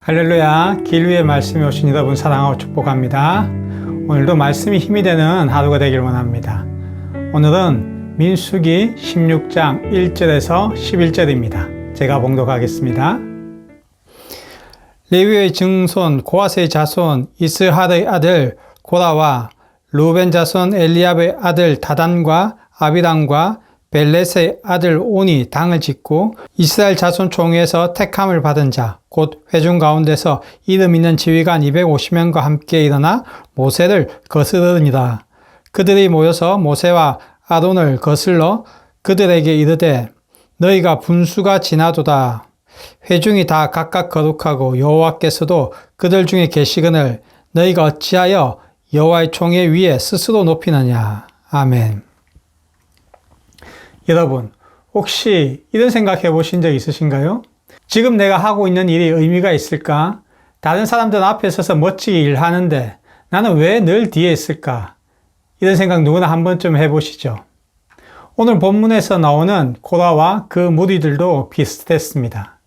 할렐루야, 길 위의 말씀이 오신 여러분 사랑하고 축복합니다. 오늘도 말씀이 힘이 되는 하루가 되길 원합니다. 오늘은 민수기 16장 1절에서 11절입니다. 제가 봉독하겠습니다. 레위의 증손 고핫의 자손 이스할의 아들 고라와 루벤 자손 엘리압의 아들 다단과 아비람과 벨렛의 아들 온이 당을 짓고 이스라엘 자손 총회에서 택함을 받은 자 곧 회중 가운데서 이름 있는 지휘관 250명과 함께 일어나 모세를 거스르니라. 그들이 모여서 모세와 아론을 거슬러 그들에게 이르되 너희가 분수가 지나도다. 회중이 다 각각 거룩하고 여호와께서도 그들 중에 계시거늘 너희가 어찌하여 여호와의 총회 위에 스스로 높이느냐. 아멘. 여러분, 혹시 이런 생각해 보신 적 있으신가요? 지금 내가 하고 있는 일이 의미가 있을까? 다른 사람들 앞에 서서 멋지게 일하는데 나는 왜 늘 뒤에 있을까? 이런 생각 누구나 한 번쯤 해보시죠. 오늘 본문에서 나오는 고라와 그 무리들도 비슷했습니다.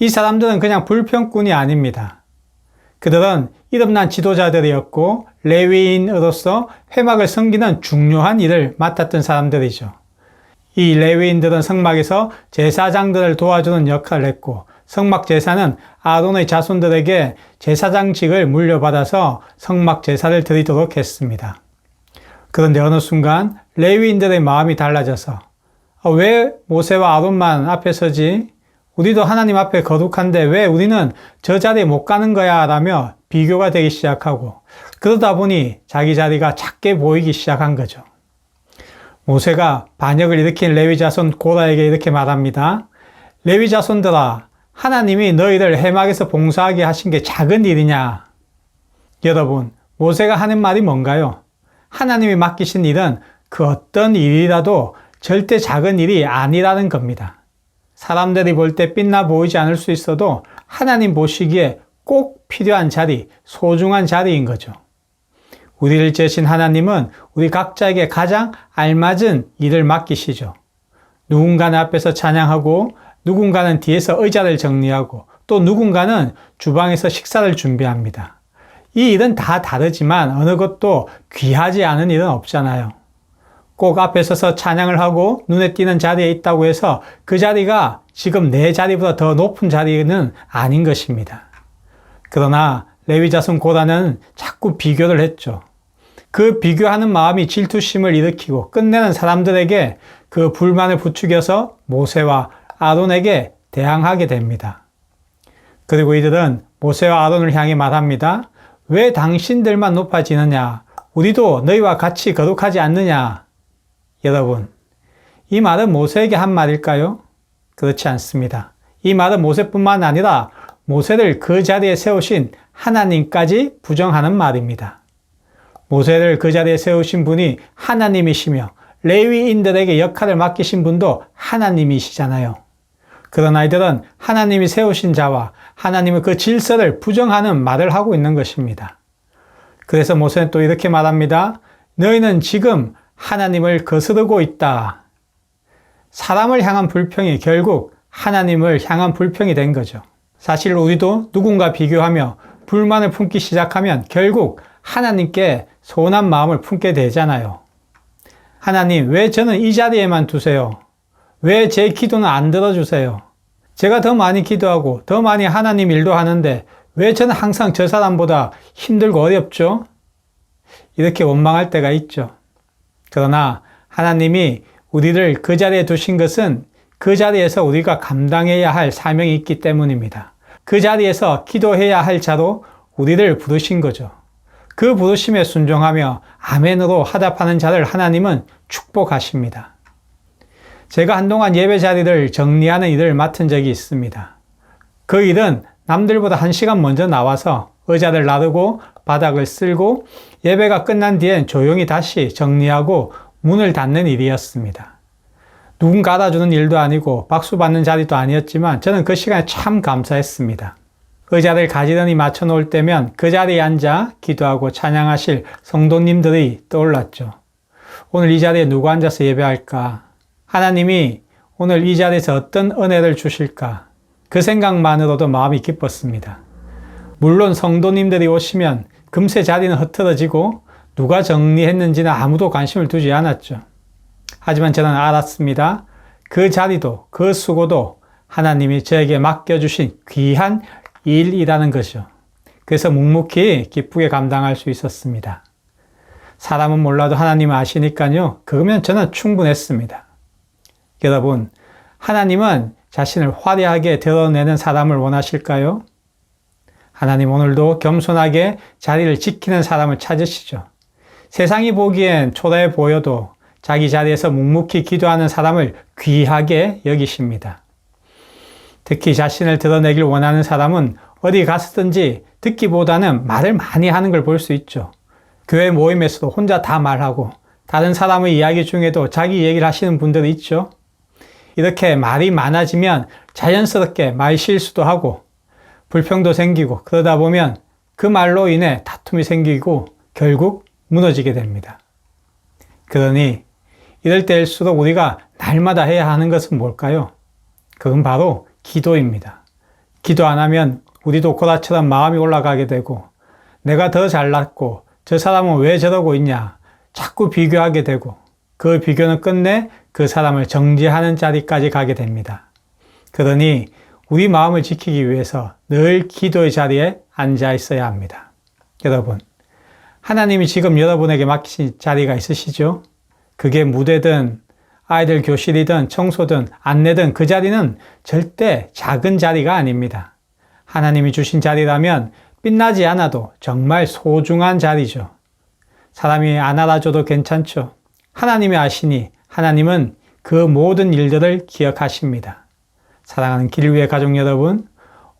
이 사람들은 그냥 불평꾼이 아닙니다. 그들은 이름난 지도자들이었고 레위인으로서 회막을 섬기는 중요한 일을 맡았던 사람들이죠. 이 레위인들은 성막에서 제사장들을 도와주는 역할을 했고 성막 제사는 아론의 자손들에게 제사장직을 물려받아서 성막 제사를 드리도록 했습니다. 그런데 어느 순간 레위인들의 마음이 달라져서 왜 모세와 아론만 앞에 서지? 우리도 하나님 앞에 거룩한데 왜 우리는 저 자리에 못 가는 거야? 라며 비교가 되기 시작하고 그러다 보니 자기 자리가 작게 보이기 시작한 거죠. 모세가 반역을 일으킨 레위 자손 고라에게 이렇게 말합니다. 레위 자손들아, 하나님이 너희를 회막에서 봉사하게 하신 게 작은 일이냐? 여러분, 모세가 하는 말이 뭔가요? 하나님이 맡기신 일은 그 어떤 일이라도 절대 작은 일이 아니라는 겁니다. 사람들이 볼 때 빛나 보이지 않을 수 있어도 하나님 보시기에 꼭 필요한 자리, 소중한 자리인 거죠. 우리를 지으신 하나님은 우리 각자에게 가장 알맞은 일을 맡기시죠. 누군가는 앞에서 찬양하고 누군가는 뒤에서 의자를 정리하고 또 누군가는 주방에서 식사를 준비합니다. 이 일은 다 다르지만 어느 것도 귀하지 않은 일은 없잖아요. 꼭 앞에 서서 찬양을 하고 눈에 띄는 자리에 있다고 해서 그 자리가 지금 내 자리보다 더 높은 자리는 아닌 것입니다. 그러나 레위 자손 고라는 자꾸 비교를 했죠. 그 비교하는 마음이 질투심을 일으키고 끝내는 사람들에게 그 불만을 부추겨서 모세와 아론에게 대항하게 됩니다. 그리고 이들은 모세와 아론을 향해 말합니다. 왜 당신들만 높아지느냐? 우리도 너희와 같이 거룩하지 않느냐? 여러분, 이 말은 모세에게 한 말일까요? 그렇지 않습니다. 이 말은 모세뿐만 아니라 모세를 그 자리에 세우신 하나님까지 부정하는 말입니다. 모세를 그 자리에 세우신 분이 하나님이시며 레위인들에게 역할을 맡기신 분도 하나님이시잖아요. 그러나 이들은 하나님이 세우신 자와 하나님의 그 질서를 부정하는 말을 하고 있는 것입니다. 그래서 모세는 또 이렇게 말합니다. 너희는 지금 하나님을 거스르고 있다. 사람을 향한 불평이 결국 하나님을 향한 불평이 된 거죠. 사실 우리도 누군가 비교하며 불만을 품기 시작하면 결국 하나님께 서운한 마음을 품게 되잖아요. 하나님, 왜 저는 이 자리에만 두세요? 왜 제 기도는 안 들어주세요? 제가 더 많이 기도하고 더 많이 하나님 일도 하는데 왜 저는 항상 저 사람보다 힘들고 어렵죠? 이렇게 원망할 때가 있죠. 그러나 하나님이 우리를 그 자리에 두신 것은 그 자리에서 우리가 감당해야 할 사명이 있기 때문입니다. 그 자리에서 기도해야 할 자로 우리를 부르신 거죠. 그 부르심에 순종하며 아멘으로 화답하는 자를 하나님은 축복하십니다. 제가 한동안 예배 자리를 정리하는 일을 맡은 적이 있습니다. 그 일은 남들보다 1시간 먼저 나와서 의자를 나르고 바닥을 쓸고 예배가 끝난 뒤엔 조용히 다시 정리하고 문을 닫는 일이었습니다. 누군가 알아주는 일도 아니고 박수 받는 자리도 아니었지만 저는 그 시간에 참 감사했습니다. 의자를 가지런히 맞춰 놓을 때면 그 자리에 앉아 기도하고 찬양하실 성도님들이 떠올랐죠. 오늘 이 자리에 누구 앉아서 예배할까? 하나님이 오늘 이 자리에서 어떤 은혜를 주실까? 그 생각만으로도 마음이 기뻤습니다. 물론 성도님들이 오시면 금세 자리는 흐트러지고 누가 정리했는지는 아무도 관심을 두지 않았죠. 하지만 저는 알았습니다. 그 자리도 그 수고도 하나님이 저에게 맡겨주신 귀한 일이라는 것이죠. 그래서 묵묵히 기쁘게 감당할 수 있었습니다. 사람은 몰라도 하나님은 아시니까요. 그러면 저는 충분했습니다. 여러분, 하나님은 자신을 화려하게 드러내는 사람을 원하실까요? 하나님 오늘도 겸손하게 자리를 지키는 사람을 찾으시죠. 세상이 보기엔 초라해 보여도 자기 자리에서 묵묵히 기도하는 사람을 귀하게 여기십니다. 특히 자신을 드러내길 원하는 사람은 어디 갔든지 듣기보다는 말을 많이 하는 걸 볼 수 있죠. 교회 모임에서도 혼자 다 말하고 다른 사람의 이야기 중에도 자기 얘기를 하시는 분들이 있죠. 이렇게 말이 많아지면 자연스럽게 말 실수도 하고 불평도 생기고 그러다 보면 그 말로 인해 다툼이 생기고 결국 무너지게 됩니다. 그러니 이럴 때일수록 우리가 날마다 해야 하는 것은 뭘까요? 그건 바로 기도입니다. 기도 안 하면 우리도 고라처럼 마음이 올라가게 되고 내가 더 잘났고 저 사람은 왜 저러고 있냐 자꾸 비교하게 되고 그 비교는 끝내 그 사람을 정죄하는 자리까지 가게 됩니다. 그러니 우리 마음을 지키기 위해서 늘 기도의 자리에 앉아 있어야 합니다. 여러분, 하나님이 지금 여러분에게 맡기신 자리가 있으시죠? 그게 무대든 아이들 교실이든 청소든 안내든 그 자리는 절대 작은 자리가 아닙니다. 하나님이 주신 자리라면 빛나지 않아도 정말 소중한 자리죠. 사람이 안 알아줘도 괜찮죠. 하나님이 아시니 하나님은 그 모든 일들을 기억하십니다. 사랑하는 길위의 가족 여러분,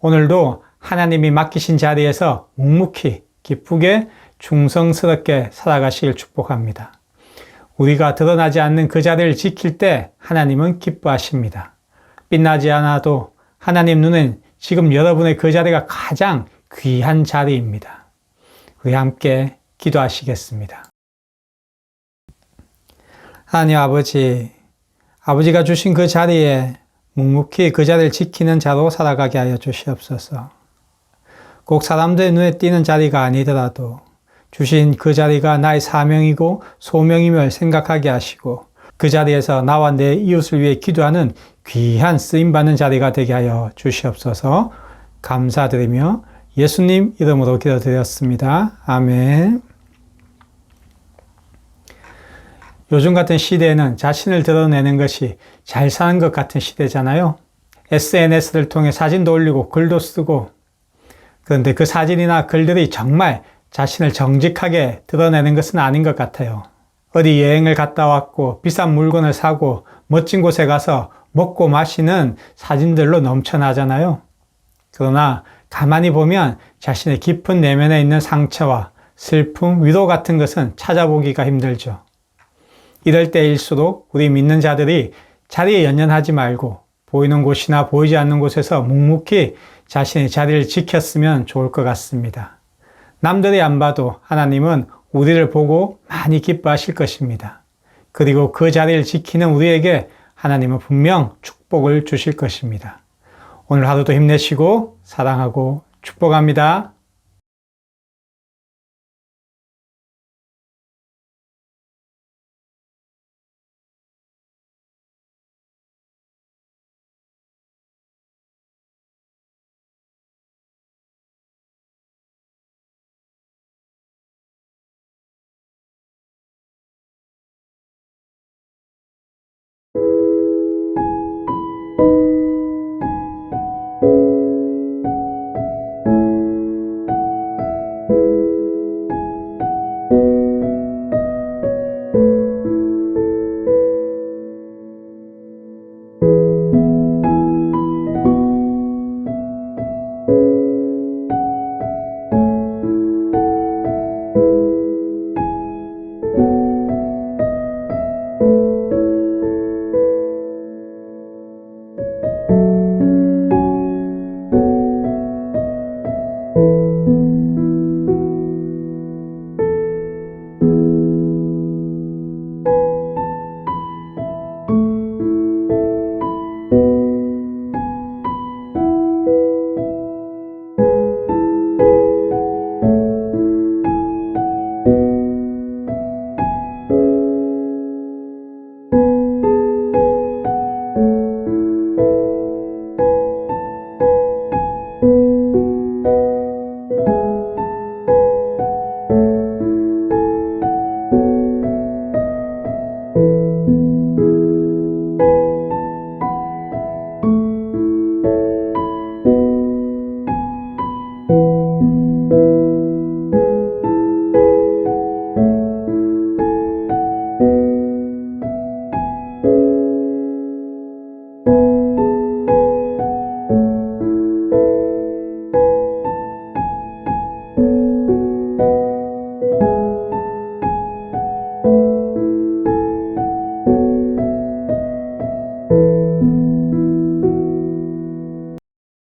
오늘도 하나님이 맡기신 자리에서 묵묵히 기쁘게 충성스럽게 살아가시길 축복합니다. 우리가 드러나지 않는 그 자리를 지킬 때 하나님은 기뻐하십니다. 빛나지 않아도 하나님 눈엔 지금 여러분의 그 자리가 가장 귀한 자리입니다. 우리 함께 기도하시겠습니다. 하나님 아버지, 아버지가 주신 그 자리에 묵묵히 그 자리를 지키는 자로 살아가게 하여 주시옵소서. 꼭 사람들의 눈에 띄는 자리가 아니더라도 주신 그 자리가 나의 사명이고 소명임을 생각하게 하시고 그 자리에서 나와 내 이웃을 위해 기도하는 귀한 쓰임받는 자리가 되게 하여 주시옵소서. 감사드리며 예수님 이름으로 기도드렸습니다. 아멘. 요즘 같은 시대에는 자신을 드러내는 것이 잘 사는 것 같은 시대잖아요. SNS를 통해 사진도 올리고 글도 쓰고, 그런데 그 사진이나 글들이 정말 자신을 정직하게 드러내는 것은 아닌 것 같아요. 어디 여행을 갔다 왔고 비싼 물건을 사고 멋진 곳에 가서 먹고 마시는 사진들로 넘쳐나잖아요. 그러나 가만히 보면 자신의 깊은 내면에 있는 상처와 슬픔, 위로 같은 것은 찾아보기가 힘들죠. 이럴 때일수록 우리 믿는 자들이 자리에 연연하지 말고 보이는 곳이나 보이지 않는 곳에서 묵묵히 자신의 자리를 지켰으면 좋을 것 같습니다. 남들이 안 봐도 하나님은 우리를 보고 많이 기뻐하실 것입니다. 그리고 그 자리를 지키는 우리에게 하나님은 분명 축복을 주실 것입니다. 오늘 하루도 힘내시고 사랑하고 축복합니다. 있습니다.